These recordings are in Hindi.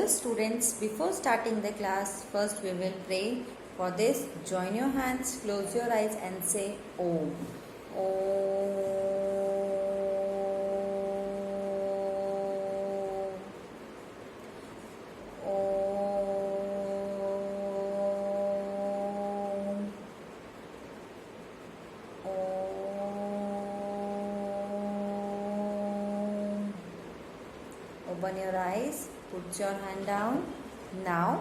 students, before starting the class, first we will pray. For this, join your hands, close your eyes and say Om. Om. Open your eyes, put your hand down. Now,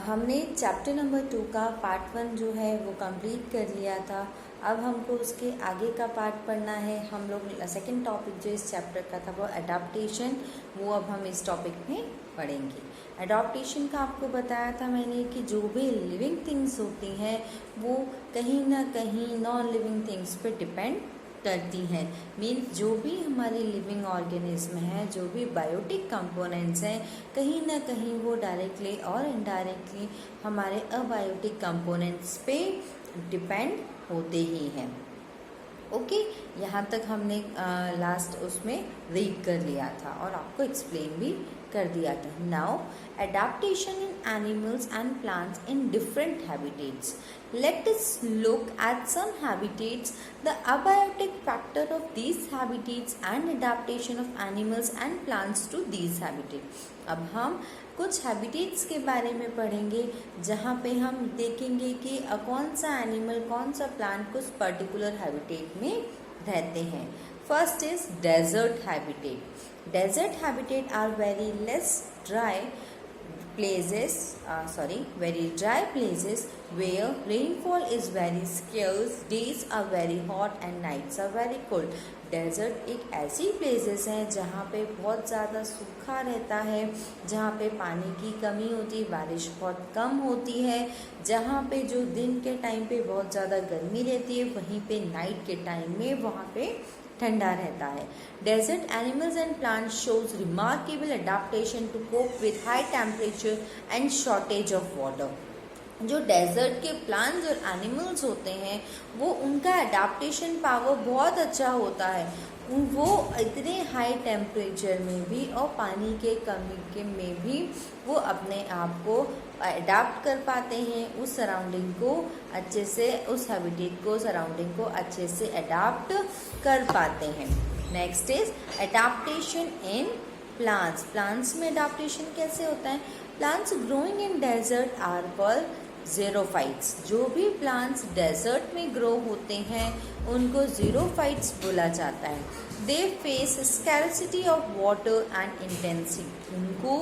हमने चैप्टर नंबर 2 का पार्ट 1 जो है वो कंप्लीट कर लिया था. अब हमको उसके आगे का पार्ट पढ़ना है. हम लोग सेकंड टॉपिक जो इस चैप्टर का था वो अडैप्टेशन, वो अब हम इस टॉपिक में पढ़ेंगे. अडैप्टेशन का आपको बताया था मैंने कि जो भी लिविंग थिंग्स होती हैं वो कहीं ना कहीं नॉन लिविंग थिंग्स पे डिपेंड करती हैं. मीन्स जो भी हमारे लिविंग ऑर्गेनिज्म हैं, जो भी बायोटिक कंपोनेंट्स हैं, कहीं ना कहीं वो डायरेक्टली और इनडायरेक्टली हमारे अबायोटिक कंपोनेंट्स पे डिपेंड होते ही हैं. ओके, यहाँ तक हमने लास्ट उसमें रीड कर लिया था और आपको एक्सप्लेन भी कर दिया था. Now adaptation in animals and plants in different habitats. Let us look at some habitats, the abiotic factor of these habitats and adaptation of animals and plants to these habitats. अब हम कुछ हैबिटेट्स के बारे में पढ़ेंगे जहाँ पे हम देखेंगे कि कौन सा एनिमल, कौन सा प्लांट कुछ पर्टिकुलर हैबिटेट में रहते हैं. First is desert habitat. Desert habitat are very dry places where rainfall is very scarce, days are very hot and nights are very cold. Desert एक ऐसी प्लेसेस हैं जहाँ पे बहुत ज़्यादा सूखा रहता है, जहाँ पे पानी की कमी होती है, बारिश बहुत कम होती है, जहाँ पे जो दिन के टाइम पे बहुत ज़्यादा गर्मी रहती है, वहीं पे नाइट के टाइम में वहाँ पे ठंडा रहता है. Desert animals and plants shows remarkable adaptation to cope with high temperature and shortage of water. जो डेजर्ट के प्लांट्स और एनिमल्स होते हैं वो उनका अडेप्टेशन पावर बहुत अच्छा होता है. वो इतने हाई टेम्परेचर में भी और पानी के कमी के में भी वो अपने आप को अडेप्ट कर पाते हैं, उस सराउंडिंग को अच्छे से, उस हैबिटेट को, सराउंडिंग को अच्छे से अडेप्ट कर पाते हैं. Next is adaptation in plants. Plants में अडेप्टेशन कैसे होता है? Plants growing in desert are called xerophytes. जो भी प्लांट्स डेजर्ट में ग्रो होते हैं उनको ज़ीरोफाइट्स बोला जाता है. They face scarcity of water and intensity. उनको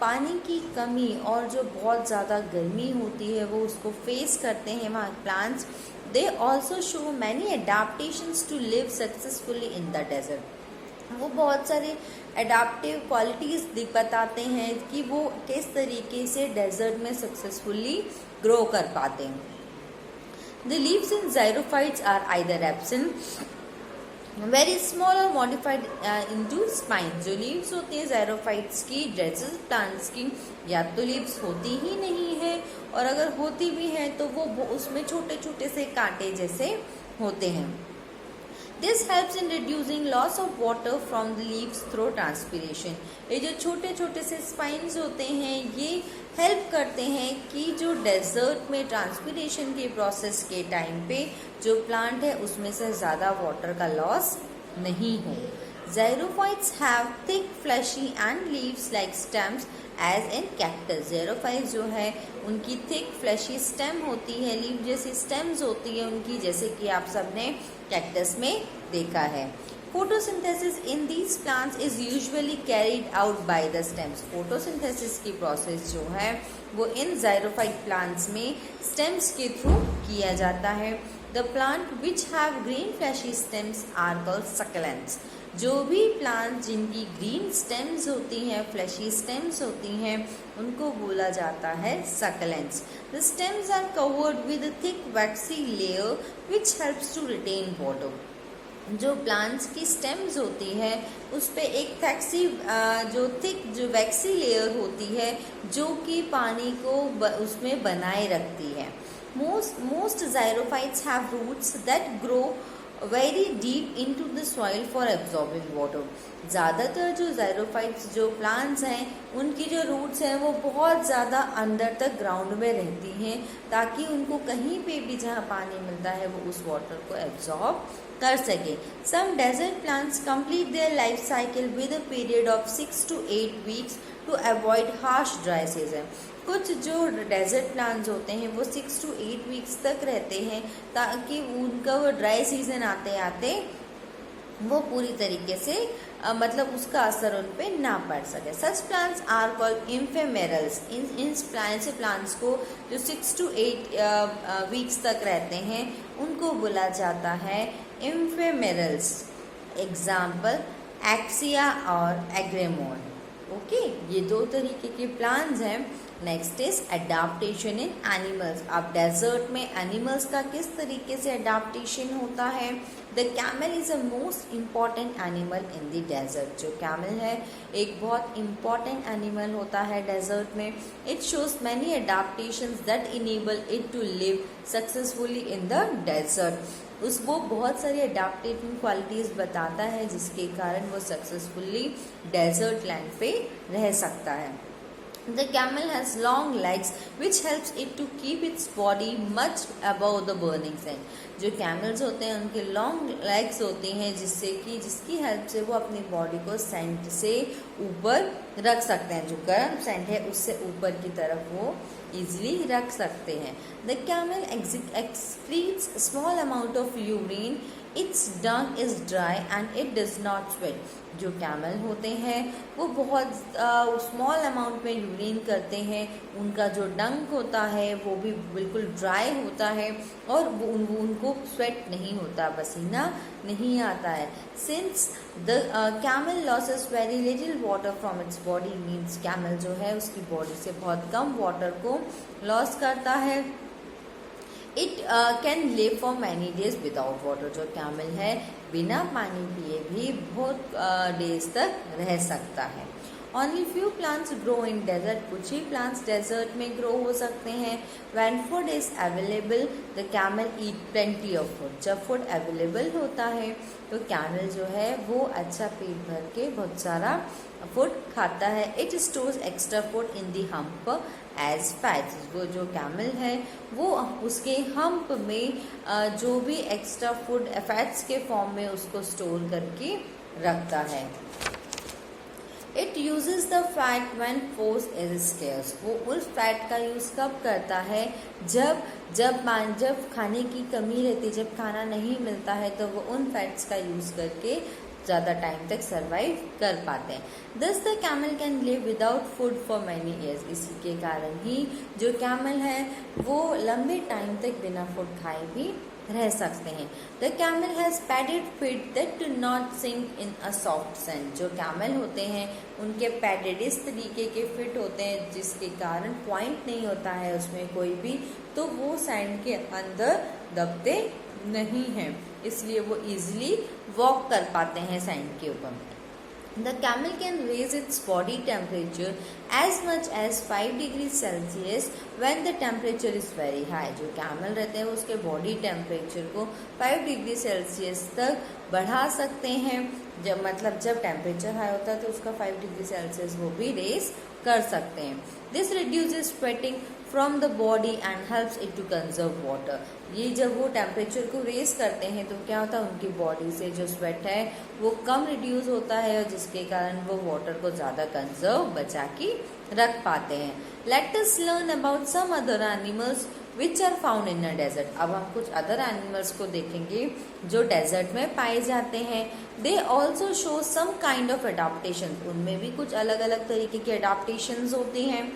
पानी की कमी और जो बहुत ज़्यादा गर्मी होती है वो उसको फेस करते हैं वहाँ plants. They also show many adaptations to live successfully in the desert. वो बहुत सारे एडाप्टिव क्वालिटीज़ बताते हैं कि वो किस तरीके से डेजर्ट में सक्सेसफुली ग्रो कर पाते हैं. The leaves in xerophytes are either absent, very small और मॉडिफाइड इनटू स्पाइन. जो लीव्स होती हैं ज़ाइरोफाइट्स की, डेजर्ट प्लांट्स की, या तो लीव्स होती ही नहीं है और अगर होती भी हैं तो वो उसमें छोटे छोटे से कांटे जैसे होते हैं. This helps in reducing loss of water from the leaves through transpiration. ये जो छोटे छोटे से स्पाइन्स होते हैं ये हेल्प करते हैं कि जो डेजर्ट में ट्रांसपिरेशन के प्रोसेस के टाइम पे जो प्लांट है उसमें से ज़्यादा वाटर का लॉस नहीं हो. Xerophytes have thick fleshy and leaves like stems as in cactus. Xerophytes जो है उनकी thick fleshy stem होती है, लीव जैसी stems होती है उनकी, जैसे कि आप सबने कैक्टस में देखा है. Photosynthesis in these plants is usually carried out by the stems. Photosynthesis की प्रोसेस जो है वो इन ज़ाइरोफाइट प्लांट्स में स्टेम्स के थ्रू किया जाता है. The plant which have green fleshy stems are called succulents. जो भी प्लांट जिनकी ग्रीन स्टेम्स होती हैं, फ्लैशी स्टेम्स होती हैं, उनको बोला जाता है succulents. The stems are covered with thick waxy layer which helps to retain water. जो प्लांट्स की स्टेम्स होती है उस पे एक थिक वैक्सी लेयर होती है जो कि पानी को उसमें बनाए रखती है. Most xerophytes have roots that grow very deep into the soil for absorbing water. ज़्यादातर जो ज़ाइरोफाइट्स जो प्लांट्स हैं उनकी जो रूट्स हैं वो बहुत ज़्यादा अंदर तक ग्राउंड में रहती हैं, ताकि उनको कहीं पे भी जहाँ पानी मिलता है वो उस वाटर को एब्जॉर्ब कर सके। Some desert plants complete their life cycle with a period of 6 to 8 weeks to avoid harsh dry season. कुछ जो डेजर्ट प्लांट्स होते हैं वो 6 to 8 वीक्स तक रहते हैं, ताकि उनका वो ड्राई सीजन आते आते वो पूरी तरीके से मतलब उसका असर उन पे ना पड़ सके। Such plants are called ephemerals. इन प्लांट्स को जो 6 to 8 वीक्स तक रहते हैं उनको बोला जाता है इम्फेमेरल्स। एग्जाम्पल एक्सिया और एग्रेमोन। ओके, ये दो तरीके के प्लांट्स हैं। Next is adaptation in animals. अब डेजर्ट में एनिमल्स का किस तरीके से अडाप्टेशन होता है। The camel is a most important animal in the desert. जो कैमल है एक बहुत इम्पॉर्टेंट एनिमल होता है डेजर्ट में। It shows many adaptations that enable it to live successfully in the desert. वो बहुत सारी अडाप्टेटिव क्वालिटीज़ बताता है जिसके कारण वो सक्सेसफुली डेजर्ट लैंड पे रह सकता है। The camel has long legs which helps it to keep its body much above the burning sun. जो कैमल्स होते हैं उनके लॉन्ग लेग्स होती हैं जिसकी हेल्प से वो अपनी बॉडी को सेंट से ऊपर रख सकते हैं। जो गर्म सेंट है उससे ऊपर की तरफ वो इजीली रख सकते हैं। The camel excretes small amount of urine. Its dung is dry and it does not sweat. जो कैमल होते हैं वो बहुत स्मॉल अमाउंट में यूरिन करते हैं। उनका जो डंक होता है वो भी बिल्कुल ड्राई होता है और उनको स्वेट नहीं होता, पसीना नहीं आता है। Since the camel losses very little water from its body, means camel जो है उसकी बॉडी से बहुत कम वाटर को लॉस करता है। It can live for many days without water. जो कैमल है बिना पानी पिए भी बहुत डेज तक रह सकता है। Only few plants grow in desert. कुछ ही प्लांट्स डेजर्ट में ग्रो हो सकते हैं। When food is available the camel eat plenty of food. जब फूड अवेलेबल होता है तो कैमल जो है वो अच्छा पेट भर के बहुत सारा फूड खाता है। It stores extra food in the hump as fats. वो जो कैमल है वो उसके हम्प में जो भी एक्स्ट्रा फूड फैट्स के फॉर्म में उसको स्टोर करके रखता है। It uses the fat when force is scarce. वो उस फैट का यूज़ कब करता है जब खाने की कमी रहती है, जब खाना नहीं मिलता है तो वो उन फैट्स का यूज़ करके ज़्यादा टाइम तक सरवाइव कर पाते हैं। दस the camel can live without food for many years. इसी के कारण ही जो कैमल है वो लंबे टाइम तक बिना फूड खाए भी रह सकते हैं। The camel has padded feet that do not sink in a soft sand. जो कैमल होते हैं उनके पैडेड इस तरीके के फिट होते हैं जिसके कारण पॉइंट नहीं होता है उसमें कोई भी, तो वो सैंड के अंदर दबते नहीं हैं, इसलिए वो इजीली वॉक कर पाते हैं सैंड के ऊपर। The camel can raise its body temperature as much as 5 degrees Celsius when the temperature is very high. जो कैमल रहते हैं उसके बॉडी टेम्परेचर को 5 डिग्री सेल्सियस तक बढ़ा सकते हैं। जब टेम्परेचर हाई होता है तो उसका 5 डिग्री सेल्सियस वो भी रेस कर सकते हैं। This reduces sweating from the body and helps it to conserve water. ये जब वो टेम्परेचर को रेस करते हैं तो क्या होता है उनकी बॉडी से जो स्वेट है वो कम रिड्यूस होता है और जिसके कारण वो वाटर को ज़्यादा कंजर्व बचा के रख पाते हैं। Let us learn about some other animals which are found in a desert. अब हम कुछ अदर एनिमल्स को देखेंगे जो डेजर्ट में पाए जाते हैं। They also show some kind of adaptation. उनमें भी कुछ अलग अलग तरीके की अडाप्टेशंस होती हैं।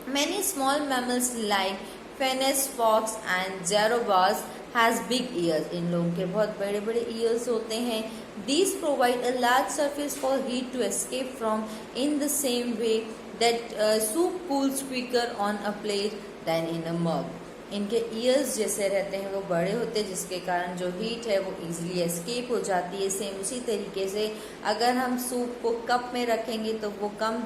Many small mammals like fennecs, fox and jerboas has big ears. इन लोगों के बहुत बड़े बड़े ईयर्स होते हैं। These provide a large surface for heat to escape from in the same way that soup cools quicker on a plate than in a mug. इनके ईयर्स जैसे रहते हैं वो बड़े होते हैं जिसके कारण जो हीट है वो इजीली एस्केप हो जाती है। सेम उसी तरीके से अगर हम सूप को कप में रखेंगे तो वो कम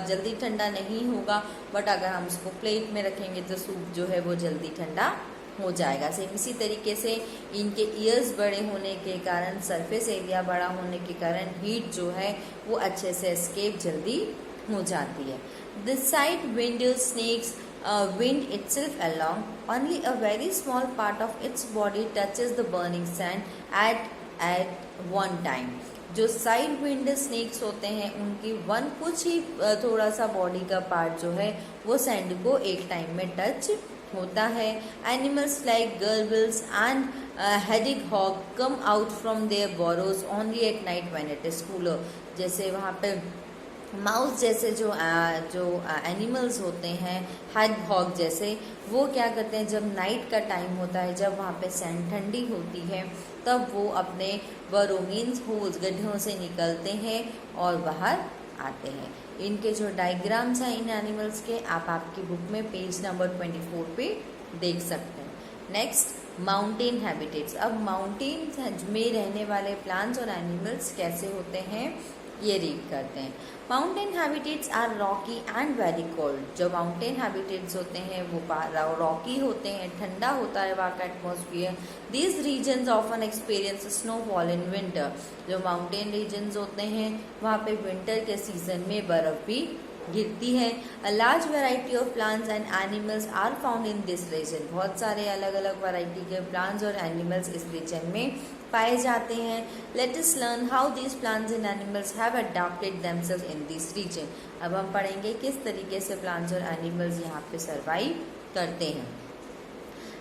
जल्दी ठंडा नहीं होगा, बट अगर हम उसको प्लेट में रखेंगे तो सूप जो है वो जल्दी ठंडा हो जाएगा। सेम इसी तरीके से इनके ईयर्स बड़े होने के कारण, सरफेस एरिया बड़ा होने के कारण हीट जो है वो अच्छे से एस्केप जल्दी हो जाती है। This side wind snakes wind itself along, only a very small part of its body touches the burning sand at one time। जो साइड विंड स्नेक्स होते हैं उनकी कुछ ही थोड़ा सा बॉडी का पार्ट जो है वो सैंड को एक टाइम में टच होता है। Animals like gerbils and hedgehog come out from their burrows only at night when it is cooler. जैसे वहाँ पे माउस जैसे जो एनिमल्स होते हैं, hedgehog जैसे, वो क्या करते हैं जब नाइट का टाइम होता है, जब वहाँ पे सैंड ठंडी होती है, तब वो अपने बरो मीन्स होल्स, गड्ढों से निकलते हैं और बाहर आते हैं। इनके जो डायग्राम्स हैं इन एनिमल्स के आप आपकी बुक में पेज नंबर 24 पे देख सकते हैं। Next mountain habitats. अब माउंटेन में रहने वाले प्लांट्स और एनिमल्स कैसे होते हैं ये रीड करते हैं। Mountain habitats are rocky and very cold. जो माउंटेन हैबिटेट्स होते हैं वो रॉकी होते हैं, ठंडा होता है वहाँ का atmosphere. These regions often experience snowfall in winter. जो माउंटेन रीजन्स होते हैं वहाँ पे विंटर के सीजन में बर्फ भी गिरती है। A large variety of plants and animals are found in this region. बहुत सारे अलग अलग वैरायटी के प्लांट्स और एनिमल्स इस रीजन में पाए जाते हैं। Let us learn how these plants and animals have adopted themselves in this region. अब हम पढ़ेंगे किस तरीके से प्लांट्स और एनिमल्स यहाँ पे सर्वाइव करते हैं।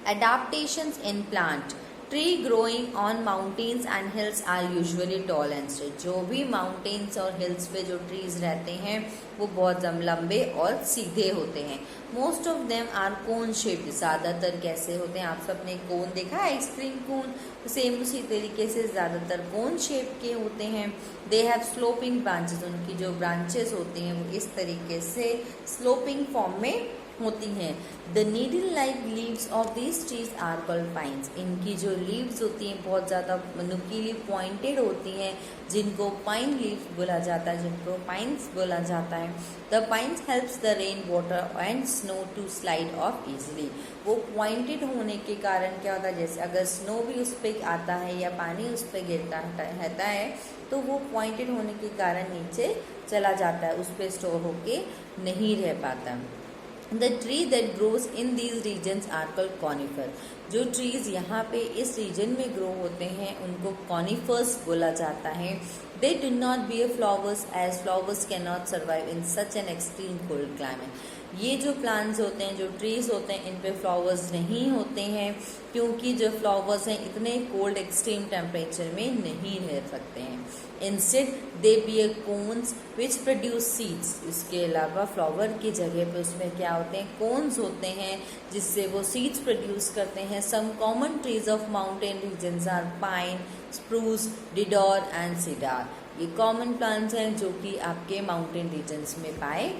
Adaptations in plant. Tree growing on mountains and hills are usually tall and straight. जो भी माउंटेन्स और हिल्स पे जो ट्रीज रहते हैं वो बहुत लंबे और सीधे होते हैं। Most of them are cone shaped. ज़्यादातर कैसे होते हैं, आप सबने कोन देखा है, आइसक्रीम कोन, सेम उसी तरीके से ज़्यादातर कोन शेप के होते हैं। They have sloping branches. उनकी जो ब्रांचेस होती हैं वो इस तरीके से स्लोपिंग फॉर्म में होती हैं। The needle like leaves of these trees are called pines. इनकी जो लीव्स होती हैं बहुत ज़्यादा नुकीली पॉइंटेड होती हैं, जिनको पाइन लीव्स बोला जाता है, जिनको पाइन्स बोला जाता है। The pines helps the rain water and snow to slide off easily. वो पॉइंटेड होने के कारण क्या होता है, जैसे अगर स्नो भी उस पर आता है या पानी उस पर गिरता रहता है तो वो पॉइंटेड होने के कारण नीचे चला जाता है, उस पर स्टोर होके नहीं रह पाता। The tree that grows in these regions are called conifer। जो ट्रीज यहाँ पे इस रीजन में ग्रो होते हैं उनको कॉनिफर्स बोला जाता है। They do not bear flowers as flowers cannot survive in such an extreme cold climate। ये जो प्लांट्स होते हैं, जो ट्रीज होते हैं, इन पे फ्लावर्स नहीं होते हैं क्योंकि जो फ्लावर्स हैं इतने कोल्ड एक्सट्रीम टेम्परेचर में नहीं रह सकते हैं। Instead they bear cones which produce seeds. इसके अलावा फ्लावर की जगह पे उसमें क्या होते हैं, कोन्स होते हैं जिससे वो सीड्स प्रोड्यूस करते हैं। Some common trees of mountain regions are pine, spruce, deodar and cedar. ये कॉमन प्लांट्स हैं जो कि आपके माउंटेन रीजन्स में पाए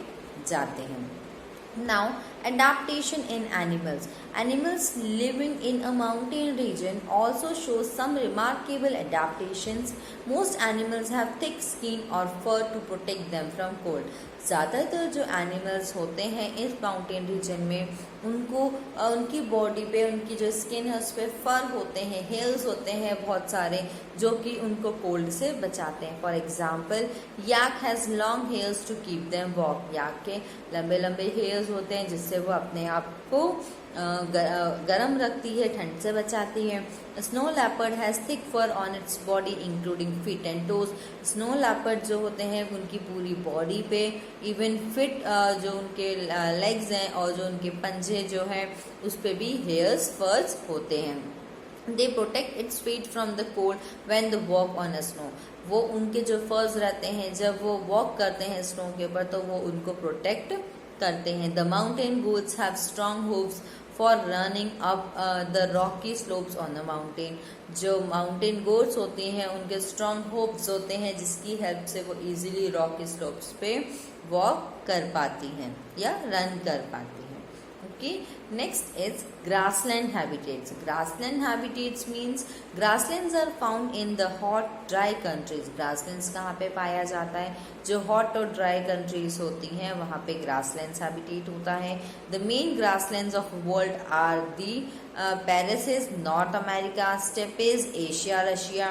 जाते हैं। Now, adaptation in animals. Animals living in a mountain region also show some remarkable adaptations. Most animals have thick skin or fur to protect them from cold. ज़्यादातर जो एनिमल्स होते हैं इस माउंटेन रीजन में उनकी बॉडी पे, उनकी जो स्किन है उस पर फर होते हैं, हेयर्स होते हैं बहुत सारे जो कि उनको कोल्ड से बचाते हैं। For example yak has long hairs to keep them वॉक। याक के लंबे लंबे हेयर्स होते हैं जिससे वो अपने आप को गर्म रखती है, ठंड से बचाती है। Snow leopard has thick fur on its body including feet and toes. Snow leopard जो होते हैं उनकी पूरी बॉडी पे इवन फिट जो उनके लेग्स हैं और जो उनके पंजे जो हैं उस पर भी हेयर्स फर्स होते हैं। They protect its feet from the cold when the walk on a snow. वो उनके जो फर्स रहते हैं जब वो वॉक करते हैं स्नो के ऊपर तो वो उनको प्रोटेक्ट करते हैं। The mountain goats have strong hooves for running up the Rocky slopes on the mountain. जो माउंटेन गोट्स होती हैं उनके स्ट्रॉन्ग हूव्स होते हैं जिसकी हेल्प से वो इजीली रॉकी स्लोप्स पे वॉक कर पाती हैं या रन कर पाती हैं। Okay, next is grassland habitats. Grassland habitats means grasslands are found in the hot dry countries. Grasslands कहाँ पे पाया जाता है? जो हॉट और ड्राई कंट्रीज होती हैं वहाँ पे ग्रासलैंड्स हैबिटेट होता है. The main grasslands of world are the prairies North America, steppes Asia Russia,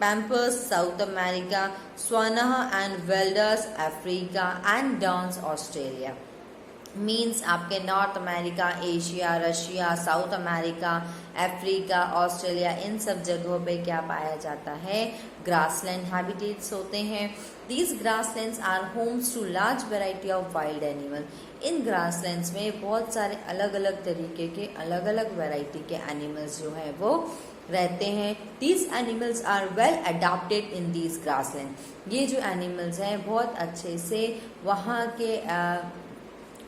pampas South America, savanna and velds Africa and downs Australia. Means आपके North America, Asia, Russia, South America, Africa, Australia, इन सब जगहों पे क्या पाया जाता है? ग्रासलैंड हैबिटेट्स होते हैं. These grasslands are homes to large variety of wild animal. इन ग्रासलैंड्स में बहुत सारे अलग अलग तरीके के अलग अलग वेराइटी के एनिमल्स जो हैं वो रहते हैं. These animals are well adapted in these grassland. ये जो एनिमल्स हैं बहुत अच्छे से वहाँ के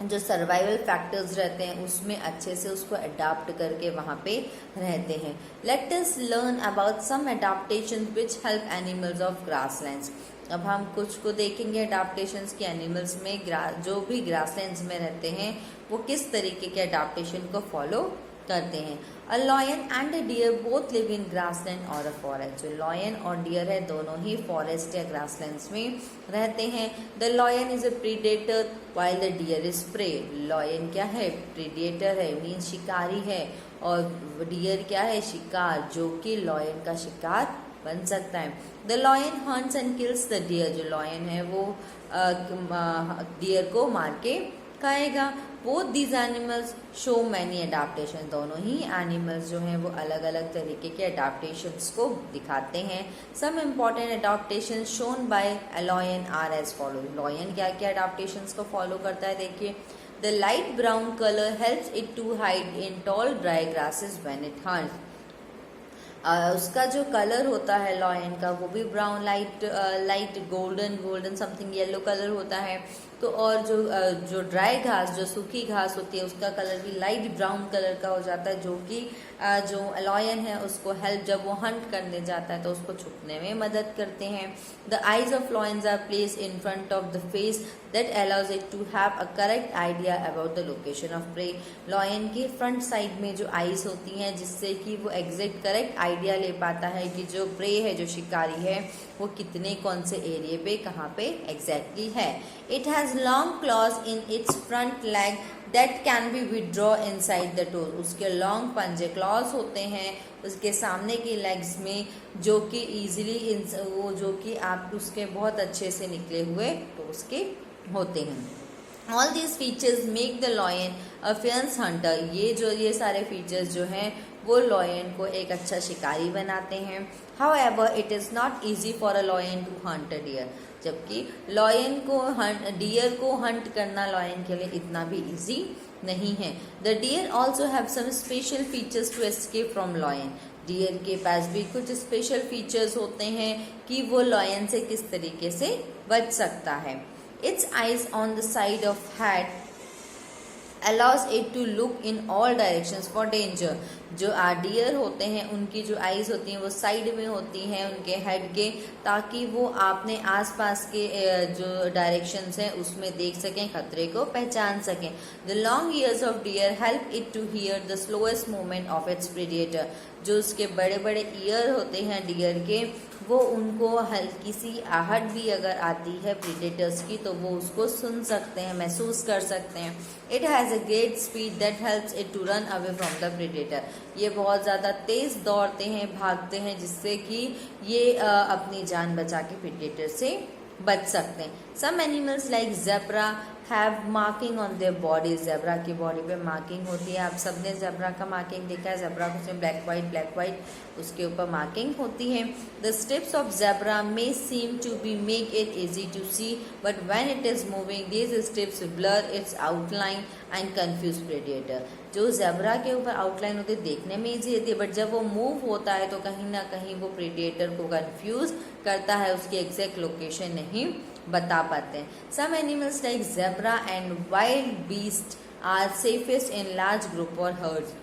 जो सर्वाइवल फैक्टर्स रहते हैं उसमें अच्छे से उसको अडाप्ट करके वहाँ पे रहते हैं. Let us learn about some adaptation which help animals of grasslands. अब हम कुछ को देखेंगे अडाप्टेशंस के एनिमल्स में जो भी ग्रासलैंड्स में रहते हैं वो किस तरीके के अडाप्टेशन को फॉलो करते हैं. A lion and a deer both live in grassland और अ फॉरेस्ट. जो लॉयन और डियर है दोनों ही फॉरेस्ट या ग्रासलैंड्स में रहते हैं. The lion is a predator while the deer is prey. Lion क्या है? प्रीडेटर है, मीन शिकारी है. और डियर क्या है? शिकार, जो कि लॉयन का शिकार बन सकता है. The lion hunts and kills the deer. जो लॉयन है वो डियर को मार के खाएगा. Both these animals show many adaptation. दोनों ही एनिमल्स जो हैं वो अलग अलग तरीके के अडाप्टेशंस को दिखाते हैं. Some important adaptation shown by a lion are as follow. Lion क्या क्या अडाप्टेशंस को फॉलो करता है? देखिए, the light brown colour helps it to hide in tall dry grasses when it hunts. उसका जो कलर होता है लॉयन का वो भी brown, light golden something yellow colour होता है. तो और जो ड्राई घास, जो सूखी घास होती है उसका कलर भी लाइट ब्राउन कलर का हो जाता है, जो कि जो लॉयन है उसको हेल्प, जब वो हंट करने जाता है तो उसको छुपने में मदद करते हैं. The eyes of lions are placed in front of the face that allows it to have a correct idea about the location of prey. Lion के फ्रंट साइड में जो आईज होती हैं जिससे कि वो एग्जैक्ट करेक्ट आइडिया ले पाता है कि जो प्रे है, जो शिकारी है, वो कितने कौन से एरिया पे कहाँ पे एग्जैक्टली है. It has long clause in its front leg that can be withdraw inside the toes. उसके लॉन्ग पंजे क्लॉज होते हैं उसके सामने की लेग्स में, जो कि ईजिली वो जो कि आप उसके बहुत अच्छे से निकले हुए तो उसके होते हैं. All these features make the lion a fierce hunter. ये सारे फीचर्स जो हैं वो लॉयन को एक अच्छा शिकारी बनाते हैं. However it is not easy for a lion to hunt a deer. जबकि लॉयन को डियर को हंट करना लॉयन के लिए इतना भी इजी नहीं है. The deer also have some special features to escape from lion. Deer के पास भी कुछ स्पेशल फीचर्स होते हैं कि वो लॉयन से किस तरीके से बच सकता है. It's eyes on the side of head allows it to look in all directions for danger. जो डियर होते हैं उनकी जो आईज होती हैं वो साइड में होती हैं उनके हेड के, ताकि वो आपने आसपास के जो डायरेक्शंस हैं उसमें देख सकें, खतरे को पहचान सकें. The long ears of deer help it to hear the slowest movement of its predator. जो उसके बड़े बड़े ईयर होते हैं डियर के, वो उनको हल्की सी आहट भी अगर आती है प्रीडेटर्स की तो वो उसको सुन सकते हैं, महसूस कर सकते हैं. It has a great speed that helps it to run away from the predator. ये बहुत ज़्यादा तेज़ दौड़ते हैं, भागते हैं, जिससे कि ये अपनी जान बचा के प्रीडेटर से बच सकते हैं. Some animals like zebra have marking on their body. Zebra की बॉडी पे मार्किंग होती है. आप सबने ज़ेब्रा का मार्किंग देखा है. ज़ेब्रा को उसमें ब्लैक वाइट उसके ऊपर मार्किंग होती है. The steps of zebra may seem to be make it easy to see, but when it is moving these steps blur its outline and confuse predator. जो ज़ेब्रा के ऊपर आउटलाइन होती है देखने में ईजी होती है, बट जब वो मूव होता है तो कहीं ना कहीं वो प्रेडिएटर को कंफ्यूज करता है, उसकी एग्जैक्ट लोकेशन नहीं बता पाते हैं. Some animals like zebra and wildebeest are safest in large group और हर्ड्स.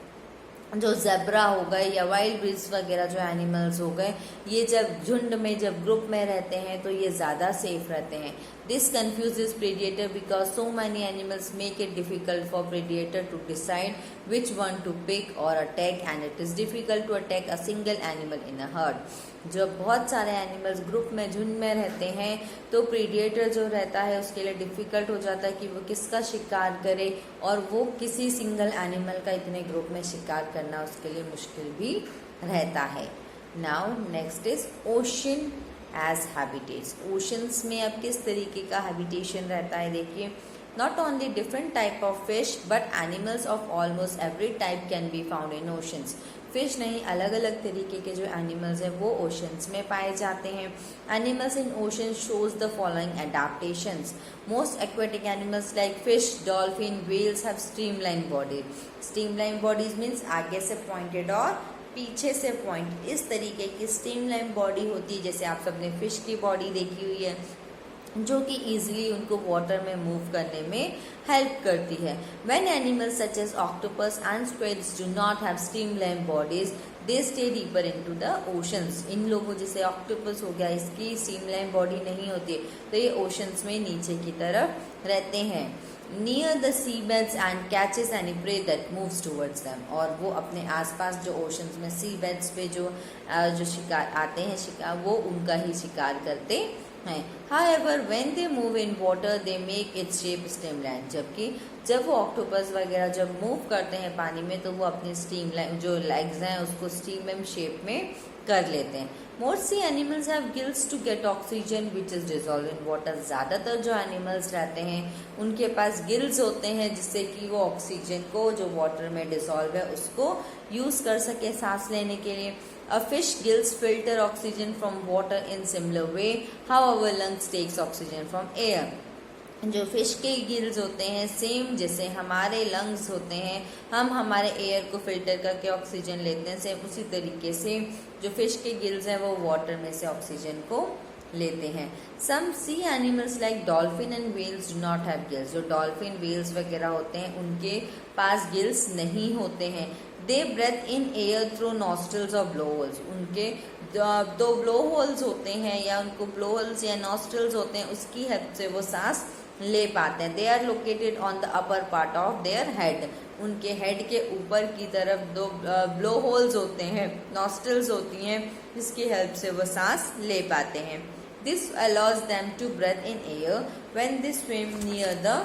जो ज़ेब्रा हो गए या वाइल्ड बीस्ट वगैरह जो एनिमल्स हो गए, ये जब झुंड में जब ग्रुप में रहते हैं तो ये ज़्यादा सेफ रहते हैं. This confuses predator because so many animals make it difficult for predator to decide which one to pick और attack, and it is difficult to attack a single animal in a herd. जब बहुत सारे एनिमल्स ग्रुप में झुंड में रहते हैं तो प्रेडिएटर जो रहता है उसके लिए डिफ़िकल्ट हो जाता है कि वो किसका शिकार करे, और वो किसी सिंगल एनिमल का इतने ग्रुप में शिकार करना उसके लिए मुश्किल भी रहता है. Now next is ocean as habitats. Oceans में अब किस तरीके का हैबिटेशन रहता है देखिए. Not only different type of fish but animals of almost every type can be found in oceans. Fish नहीं, अलग अलग तरीके के जो एनिमल्स हैं वो ओशंस में पाए जाते हैं. Animals in ocean shows the following adaptations. Most aquatic animals like fish, dolphin, whales have streamline body. Streamline bodies means आगे से पॉइंटेड और पीछे से पॉइंट, इस तरीके की स्ट्रीमलाइन बॉडी होती है. जैसे आप सबने फिश की बॉडी देखी हुई है जो कि ईजिली उनको वाटर में मूव करने में हेल्प करती है. When animals such as octopus and squids do not have streamline bodies they stay deeper into the oceans. इन लोगों जैसे ऑक्टोपस हो गया, इसकी स्ट्रीमलाइन बॉडी नहीं होती तो ये ओशंस में नीचे की तरफ रहते हैं. Near the sea beds and catches any prey that moves towards them. और वो अपने आसपास जो ओशंस में सी बेड्स पे जो शिकार आते हैं शिकार, वो उनका ही शिकार करते हैं. However, when they move in water, they make its shape streamline. जबकि जब वो ऑक्टोपस वगैरह जब मूव करते हैं पानी में तो वो अपनी स्ट्रीमलाइन जो लेग्स हैं उसको स्ट्रीम शेप में कर लेते हैं. Most sea animals have gills to get oxygen which is dissolved in water. ज़्यादातर जो एनिमल्स रहते हैं उनके पास गिल्स होते हैं जिससे कि वो ऑक्सीजन को जो वाटर में डिसॉल्व है उसको यूज़ कर सके सांस लेने के लिए. A fish gills filter oxygen from water in similar way how our lungs takes oxygen from air. जो फिश के गिल्स होते हैं सेम जैसे हमारे लंग्स होते हैं, हम हमारे एयर को फिल्टर करके ऑक्सीजन लेते हैं, सेम उसी तरीके से जो फिश के गिल्स हैं वो वाटर में से ऑक्सीजन को लेते हैं. Some sea animals like dolphin and whales do not have gills. जो डॉल्फिन व्हेल्स वगैरह होते हैं उनके पास गिल्स नहीं होते हैं. They breathe in air through nostrils और ब्लो होल्स. उनके दो ब्लो होल्स होते हैं या उनको ब्लो होल्स या नॉस्ट्रल्स होते हैं, उसकी हेल्प से वो सांस ले पाते हैं. They are located on the upper part of their head. उनके हेड के ऊपर की तरफ दो ब्लो होल्स होते हैं, नॉस्ट्रल्स होती हैं, जिसकी हेल्प से वो सांस ले पाते हैं. This allows them to breathe in air when they swim near the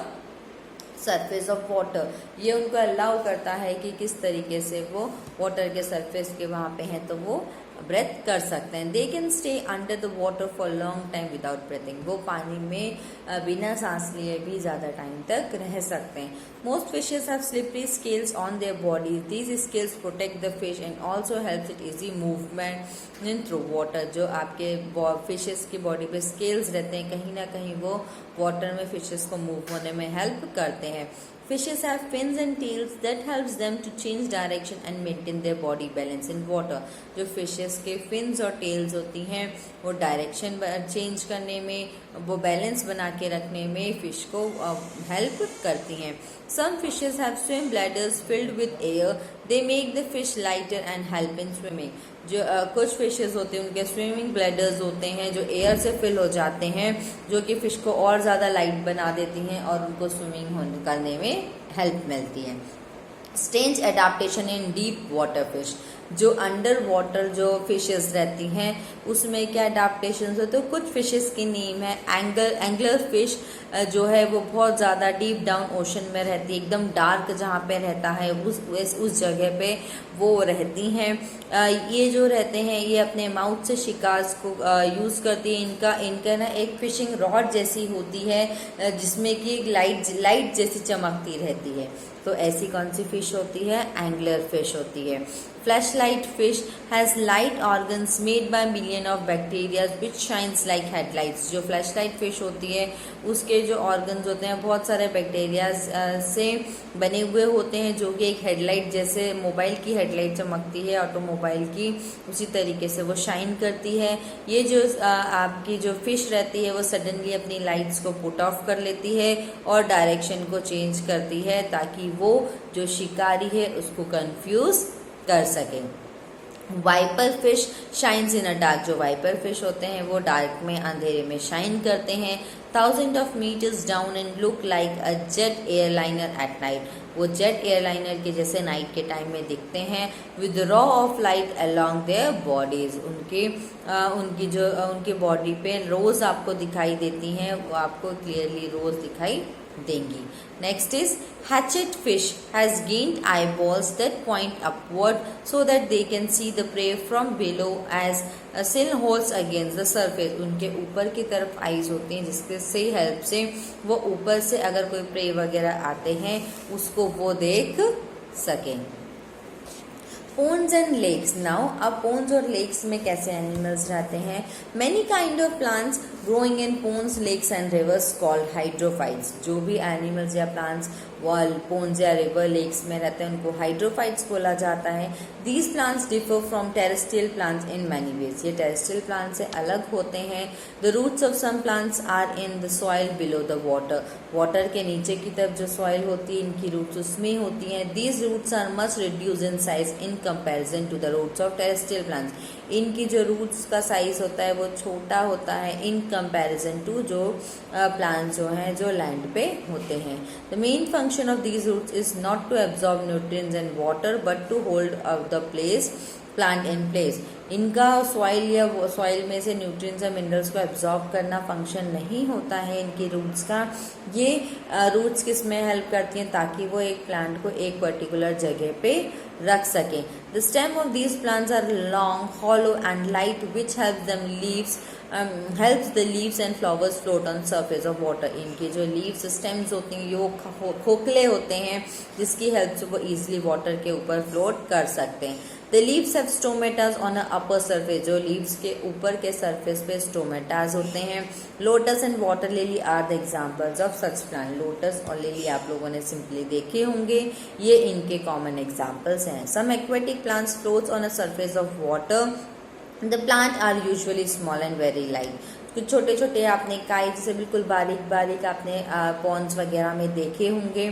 surface of water. ये उनको अलाउ करता है कि किस तरीके से वो वाटर के सरफेस के वहाँ पे हैं तो वो ब्रेथ कर सकते हैं. They can stay under the water for long time without breathing. वो पानी में बिना सांस लिए भी ज़्यादा टाइम तक रह सकते हैं. Most fishes have slippery scales on their body. These scales protect the fish and also helps it easy movement in through water. जो आपके फिशेस की बॉडी पे स्केल्स रहते हैं कहीं ना कहीं वो वाटर में फिशेस को मूव होने में हेल्प करते हैं. Fishes have fins and tails that helps them to change direction and maintain their body balance in water. जो fishes के fins और tails होती हैं वो डायरेक्शन चेंज करने में, वो बैलेंस बना के रखने में फिश को हेल्प करती हैं. Some fishes have swim bladders filled with air. They make the fish lighter and help in swimming. जो कुछ फिशेस होते हैं उनके स्विमिंग ब्लैडर्स होते हैं जो एयर से फिल हो जाते हैं, जो कि फ़िश को और ज़्यादा लाइट बना देती हैं और उनको स्विमिंग करने में हेल्प मिलती है. स्ट्रेंज एडाप्टेशन इन डीप वाटर फिश. जो अंडर वाटर जो फिशेस रहती हैं उसमें क्या अडाप्टेशन होते हैं. कुछ फिशेस की नेम है एंगलर फिश जो है वो बहुत ज़्यादा डीप डाउन ओशन में रहती है, एकदम डार्क जहाँ पे रहता है उस जगह पे वो रहती हैं. ये जो रहते हैं ये अपने माउथ से शिकार्स को यूज़ करती है. इनका ना एक फिशिंग रॉड जैसी होती है जिसमें कि एक लाइट जैसी चमकती रहती है. तो ऐसी कौन सी फिश होती है? एंगलर फिश होती है. Flashlight fish has light organs made by million of bacteria which shines like headlights. जो flashlight fish होती है उसके जो organs होते हैं बहुत सारे बैक्टीरिया से बने हुए होते हैं जो कि एक हेडलाइट जैसे मोबाइल की हेडलाइट चमकती है ऑटोमोबाइल की, उसी तरीके से वो शाइन करती है. ये जो आपकी जो फिश रहती है वो सडनली अपनी लाइट्स को पुट ऑफ कर लेती है और डायरेक्शन को चेंज करती है ताकि वो जो शिकारी है उसको कंफ्यूज कर सकें। Viper fish shines in a dark, जो वाइपर फिश होते हैं वो डार्क में, अंधेरे में शाइन करते हैं। 1000 of meters down and look like a jet airliner at night, वो जेट एयरलाइनर के जैसे नाइट के टाइम में दिखते हैं। With raw of light along their bodies, उनकी बॉडी पे रोज आपको दिखाई देती हैं, वो आपको क्लियरली रोज दिखाई देंगी। Next is hatchet fish has gained eyeballs that point upward so that they can see the prey from below as sin holes against the surface, उनके ऊपर की तरफ आईज होती हैं जिसके से हेल्प से वो ऊपर से अगर कोई प्रे वगैरह आते हैं उसको वो देख सकें। पोन्स एंड लेक्स, नाउ अब पोन्स और लेक्स में कैसे एनिमल्स रहते हैं। Many kind of plants growing in ponds lakes and rivers called hydrophytes, जो भी एनिमल्स या प्लांट्स पोन्स या रिवर लेक्स में रहते हैं उनको हाइड्रोफाइट्स बोला जाता है। These plants differ from terrestrial plants in many ways, ये टेरेस्ट्रियल प्लांट से अलग होते हैं। The roots of some plants are in the soil below the water, water के नीचे की तरफ जो सॉइल होती है इनकी रूट्स उसमें होती हैं। These roots are much reduce in size in comparison to the roots of terrestrial plants, इनकी जो रूट्स का साइज होता है वो छोटा होता है इन कंपैरिजन टू जो प्लांट्स जो हैं जो लैंड पे होते हैं। The main function of these roots is not to absorb nutrients and water but to hold the place plant in place, इनका सॉइल या सॉइल में से न्यूट्रिएंट्स या मिनरल्स को एब्जॉर्ब करना फंक्शन नहीं होता है इनकी रूट्स का। ये रूट्स किस में हेल्प करती हैं ताकि वो एक प्लांट को एक पर्टिकुलर जगह पे रख सकें। The stem of these plants are long, hollow and light which helps the leaves and flowers float on surface of water, इनकी जो लीव्स स्टेम्स होती हैं वो खोखले होते हैं जिसकी हेल्प से वो ईजिली वाटर के ऊपर फ्लोट कर सकते हैं। The leaves have stomatas on a upper surface, जो leaves के ऊपर के surface पे stomatas होते हैं। Lotus and water lily are the examples of such plant. Lotus और lily आप लोगों ने simply देखे होंगे, ये इनके common examples हैं। Some aquatic plants floats on a surface of water. The plant are usually small and very light. कुछ छोटे छोटे आपने काइट से बिल्कुल बारीक बारीक आपने पॉन्ड्स वगैरह में देखे होंगे।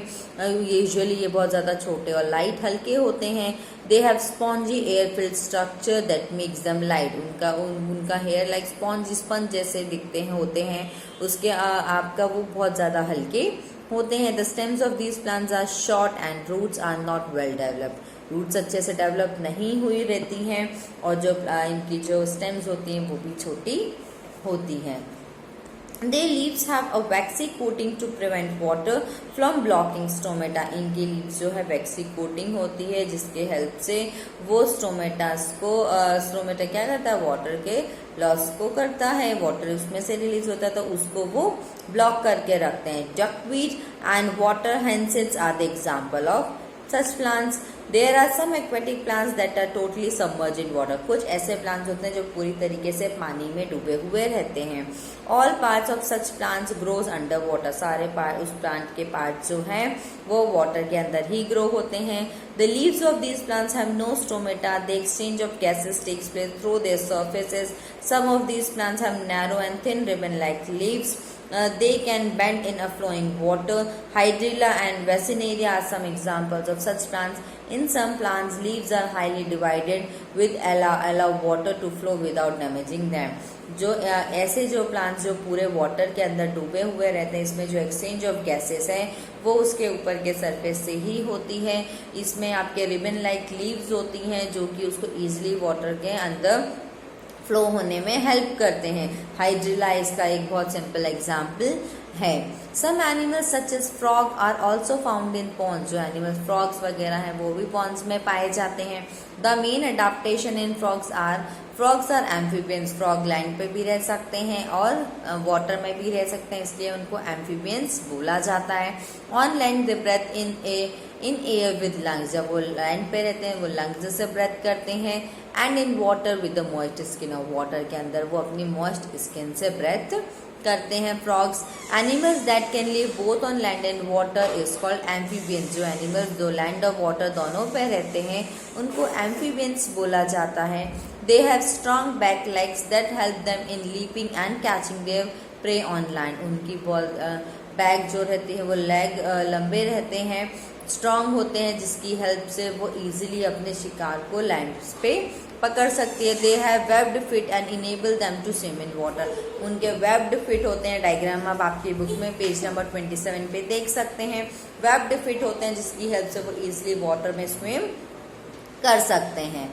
यूजुअली ये बहुत ज़्यादा छोटे और लाइट हल्के होते हैं। They have spongy air filled structure that makes them light, उनका हेयर लाइक स्पंज जैसे दिखते हैं होते हैं, उसके आपका वो बहुत ज़्यादा हल्के होते हैं। The stems of these plants are short and roots are not well developed, roots अच्छे से डेवलप नहीं हुई रहती हैं और जो इनकी जो स्टेम्स होती हैं वो भी छोटी होती हैं। Their leaves have a waxy coating to prevent water from blocking stomata, इनकी leaves जो है waxy coating होती है जिसके हेल्प से वो स्टोमेटा क्या करता है, वाटर के लॉस को करता है, वाटर उसमें से रिलीज होता है तो उसको वो ब्लॉक करके रखते हैं। Duckweed and water hyacinths are the example of such plants. There are some aquatic plants that are totally submerged in water. कुछ ऐसे plants होते हैं जो पूरी तरीके से पानी में डूबे हुए रहते हैं। All parts of such plants grows under water. सारे उस plant के parts जो हैं वो water के अंदर ही grow होते हैं। The leaves of these plants have no stomata. The exchange of gases takes place through their surfaces. Some of these plants have narrow and thin ribbon-like leaves. They can bend in a flowing water. Hydrilla and Vaccinaria are some examples of such plants. In some plants, leaves are highly divided with allow water to flow without damaging them. जो ऐसे जो प्लांट्स जो पूरे वाटर के अंदर डूबे हुए रहते हैं, इसमें जो एक्सचेंज ऑफ गैसेस है वो उसके ऊपर के सरफेस से ही होती है। इसमें आपके रिबन लाइक लीव्स होती हैं जो कि उसको ईजिली वाटर के अंदर फ्लो होने में हेल्प करते हैं। हाइड्रिला इसका एक बहुत सिंपल एग्जाम्पल है। Some animals such as frog are also found in ponds, जो एनिमल्स फ्रॉग्स वगैरह हैं वो भी पॉन्ड्स में पाए जाते हैं। The main adaptation in frogs are amphibians, frog land पे भी रह सकते हैं और वाटर में भी रह सकते हैं, इसलिए उनको एम्फीबियंस बोला जाता है। On land they breathe in air with lungs, जब वो लैंड पे रहते हैं वो लंग्स से ब्रेथ करते हैं। And in water with the moist skin, और वाटर के अंदर वो अपनी मॉइस्ट स्किन से ब्रेथ करते हैं। Frogs animals that can live both on land and water is called amphibians, जो एनिमल्स जो लैंड और वाटर दोनों पे रहते हैं उनको एम्फीबियंस बोला जाता है। They have strong back legs that help them in leaping and catching there prey on land, उनकी बैक जो रहती है वो लेग लंबे रहते हैं स्ट्रांग होते हैं, जिसकी हेल्प से वो इजीली अपने शिकार को लैंड पे पकड़ सकती है। They have webbed feet and enable them to swim in water. उनके वेब्ड फिट होते हैं, डायग्राम आप आपकी बुक में पेज नंबर 27 पे देख सकते हैं। वेब्ड फिट होते हैं जिसकी हेल्प से वो इजीली वाटर में स्विम कर सकते हैं।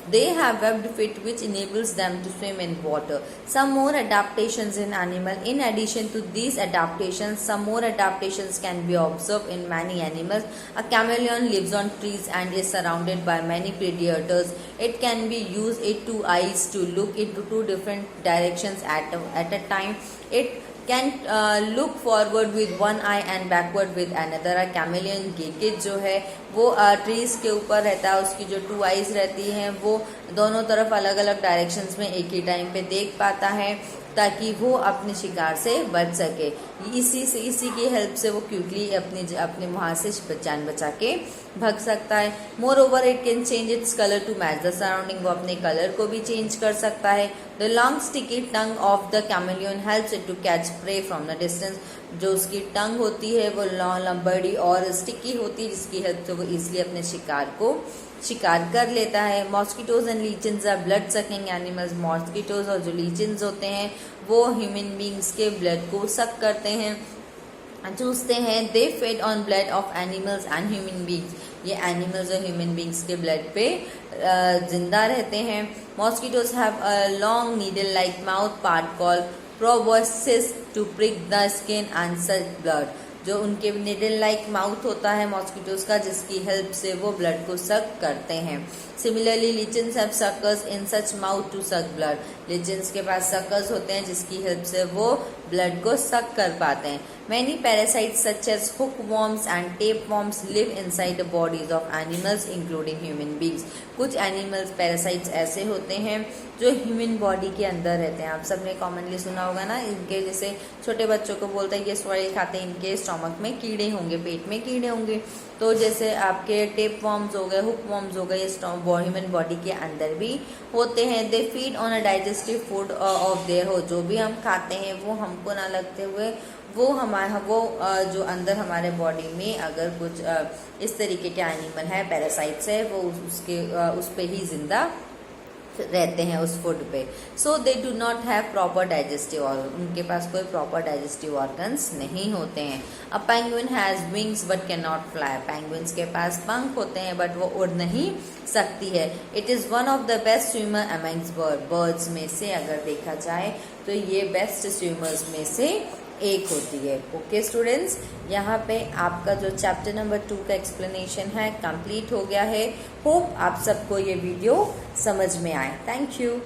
They have webbed feet which enables them to swim in water. Some more adaptations in animal. In addition to these adaptations, some more adaptations can be observed in many animals. A chameleon lives on trees and is surrounded by many predators. It can be used its two eyes to look into two different directions at a time. It can look forward with one eye and backward with another. A chameleon गेकेज जो है वो ट्रीज के ऊपर रहता है, उसकी जो टू आईज रहती हैं वो दोनों तरफ अलग अलग डायरेक्शंस में एक ही टाइम पे देख पाता है ताकि वो अपने शिकार से बच सके। इसी की हेल्प से वो क्विकली अपने वहाँ से जान बचा के भाग सकता है। Moreover it can change its colour to match the surrounding. वो अपने कलर को भी चेंज कर सकता है। The long sticky tongue of the chameleon helps it to catch prey from the distance. जो उसकी टंग होती है वो बड़ी और स्टिकी होती है, जिसकी हेल्प से वो इजिली अपने शिकार कर लेता है। Mosquitoes and leeches are blood sucking animals. Mosquitoes और जो लीचन्स होते हैं वो ह्यूमन बींग्स के ब्लड को सक करते हैं, चूसते हैं। They feed on blood of animals and human beings. ये एनिमल्स और ह्यूमन बींग्स के ब्लड पे जिंदा रहते हैं। Mosquitoes have a long needle like mouth part called proboscis to prick the skin and suck blood. जो उनके निडल लाइक माउथ होता है मॉस्किटोज का, जिसकी हेल्प से वो ब्लड को सक करते हैं। Similarly leeches have suckers in such mouth to suck blood. Leeches के पास सकर्स होते हैं जिसकी हेल्प से वो ब्लड को सक कर पाते हैं। Many parasites such as hookworms and tapeworms live inside the bodies of animals including human beings. कुछ एनिमल्स पैरासाइट्स ऐसे होते हैं जो ह्यूमन बॉडी के अंदर रहते हैं। आप सबने कॉमनली सुना होगा ना, इनके जैसे छोटे बच्चों को बोलते हैं ये सॉइल खाते हैं, इनके स्टोमक में कीड़े होंगे, पेट में कीड़े होंगे। तो जैसे आपके टेप वॉर्म्स हो गए, हुक वॉर्म्स हो गए, ये ह्यूमन बॉडी के अंदर भी होते हैं। They feed on a digestive food of their हो। जो भी हम खाते हैं वो हमको ना लगते हुए वो जो अंदर हमारे बॉडी में अगर कुछ इस तरीके के एनिमल है, पैरासाइट्स है, वो उस पे ही जिंदा रहते हैं उस फूड पे। So they do not have proper digestive organ. उनके पास कोई प्रॉपर डाइजेस्टिव ऑर्गन्स नहीं होते हैं। A penguin has wings but can not fly. Penguins के पास पंख होते हैं बट वो उड़ नहीं सकती है। It is one of the best swimmer amongst birds में से अगर देखा जाए तो ये बेस्ट स्विमर्स में से एक होती है। ओके स्टूडेंट्स, यहाँ पे आपका जो चैप्टर नंबर 2 का एक्सप्लेनेशन है कंप्लीट हो गया है। होप आप सबको ये वीडियो समझ में आए। Thank you.